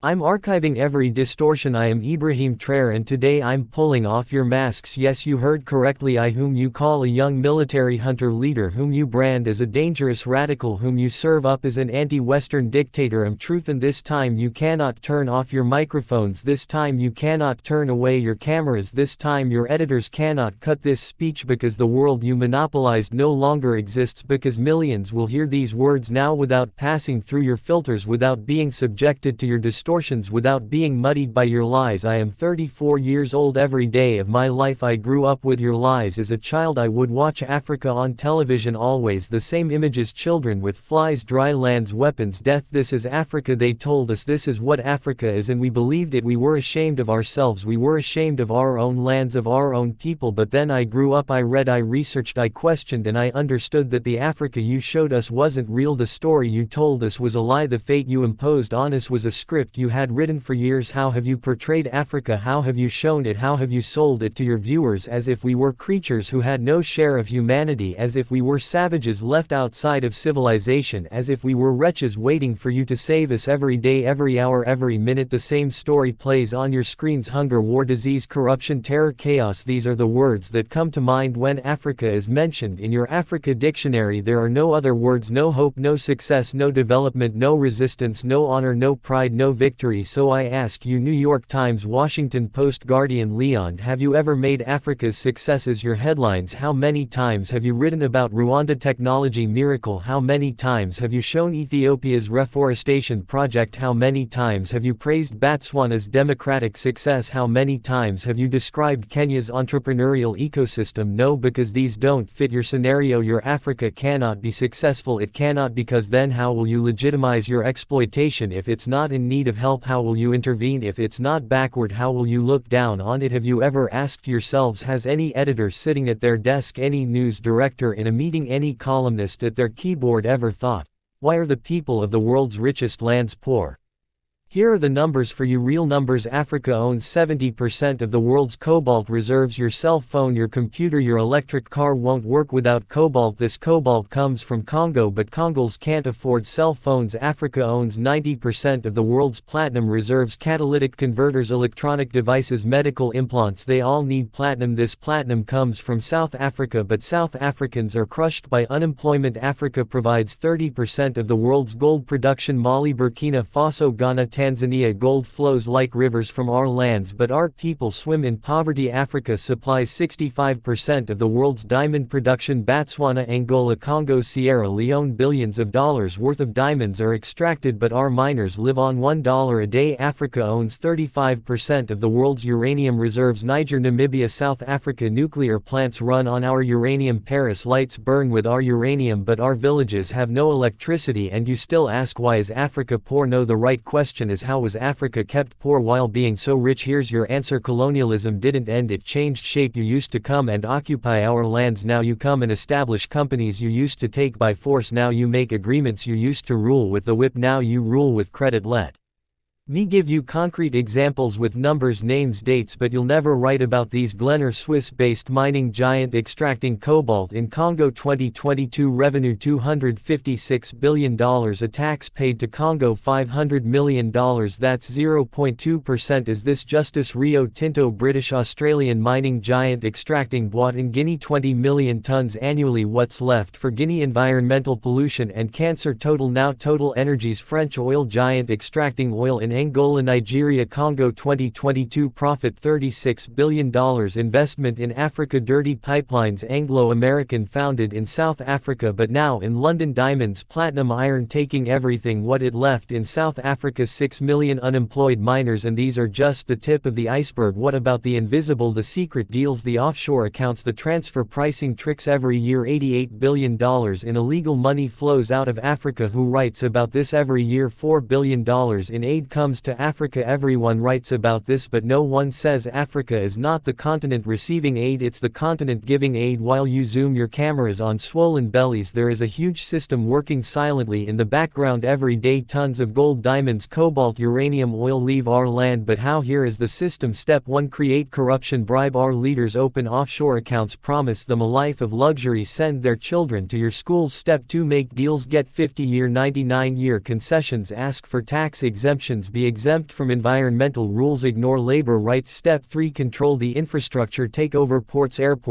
I'm archiving every distortion. I am Ibrahim Traoré, and today I'm pulling off your masks. Yes, you heard correctly. I, whom you call a young military hunter leader, whom you brand as a dangerous radical, whom you serve up as an anti-Western dictator, am truth, and this time you cannot turn off your microphones. This time you cannot turn away your cameras. This time your editors cannot cut this speech, because the world you monopolized no longer exists, because millions will hear these words now without passing through your filters, without being subjected to your distortions, without being muddied by your lies. I am 34 years old. Every day of my life I grew up with your lies. As a child I would watch Africa on television, always the same images: children with flies, dry lands, weapons, death. This is Africa, they told us. This is what Africa is, and we believed it. We were ashamed of ourselves. We were ashamed of our own lands, of our own people. But then I grew up, I read, I researched, I questioned, and I understood that the Africa you showed us wasn't real. The story you told us was a lie. The fate you imposed on us was a script you had written for years. How have you portrayed Africa? How have you shown it? How have you sold it to your viewers? As if we were creatures who had no share of humanity, as if we were savages left outside of civilization, as if we were wretches waiting for you to save us. Every day, every hour, every minute the same story plays on your screens: hunger, war, disease, corruption, terror, chaos. These are the words that come to mind when Africa is mentioned in your Africa dictionary. There are no other words: no hope, no success, no development, no resistance, no honor, no pride, no victory. So I ask you, New York Times, Washington Post, Guardian, Leon, have you ever made Africa's successes your headlines? How many times have you written about Rwanda technology miracle? How many times have you shown Ethiopia's reforestation project? How many times have you praised Botswana's democratic success? How many times have you described Kenya's entrepreneurial ecosystem? No, because these don't fit your scenario. Your Africa cannot be successful. It cannot, because then how will you legitimize your exploitation? If it's not in need of help, how will you intervene? If it's not backward, how will you look down on it? Have you ever asked yourselves, has any editor sitting at their desk, any news director in a meeting, any columnist at their keyboard ever thought, why are the people of the world's richest lands poor? Here are the numbers for you, real numbers. Africa owns 70% of the world's cobalt reserves. Your cell phone, your computer, your electric car won't work without cobalt. This cobalt comes from Congo, but Congolans can't afford cell phones. Africa owns 90% of the world's platinum reserves: catalytic converters, electronic devices, medical implants. They all need platinum. This platinum comes from South Africa, but South Africans are crushed by unemployment. Africa provides 30% of the world's gold production. Mali, Burkina Faso, Ghana, Tanzania. Gold flows like rivers from our lands, but our people swim in poverty. Africa supplies 65% of the world's diamond production. Botswana, Angola, Congo, Sierra Leone. Billions of dollars worth of diamonds are extracted, but our miners live on $1 a day. Africa owns 35% of the world's uranium reserves. Niger, Namibia, South Africa. Nuclear plants run on our uranium. Paris lights burn with our uranium, but our villages have no electricity. And you still ask, why is Africa poor? No, the right question is, how was Africa kept poor while being so rich? Here's your answer: colonialism didn't end, it changed shape. You used to come and occupy our lands, now you come and establish companies. You used to take by force, now you make agreements. You used to rule with the whip, now you rule with credit. Let me give you concrete examples with numbers, names, dates, but you'll never write about these. Glencore, Swiss-based mining giant extracting cobalt in Congo. 2022 revenue $256 billion. A tax paid to Congo $500 million. That's 0.2%. Is this justice? Rio Tinto, British-Australian mining giant extracting what in Guinea? 20 million tons annually. What's left for Guinea? Environmental pollution and cancer. Total Energies, French oil giant extracting oil in Angola, Nigeria, Congo. 2022 profit $36 billion. Investment in Africa. Dirty Pipelines, Anglo-American, founded in South Africa but now in London. Diamonds, platinum, iron, taking everything what it left in South Africa. 6 million unemployed miners, and these are just the tip of the iceberg. What about the invisible, the secret deals, the offshore accounts, the transfer pricing tricks? Every year $88 billion in illegal money flows out of Africa. Who writes about this? Every year $4 billion in aid comes to Africa. Everyone writes about this, but no one says Africa is not the continent receiving aid, it's the continent giving aid. While you zoom your cameras on swollen bellies, there is a huge system working silently in the background. Every day tons of gold, diamonds, cobalt, uranium, oil leave our land. But how? Here is the system. Step 1: create corruption, bribe our leaders, open offshore accounts, promise them a life of luxury, send their children to your schools. Step 2: make deals, get 50-year, 99-year concessions, ask for tax exemptions, be exempt from environmental rules, ignore labor rights. Step 3, control the infrastructure, take over ports, airports,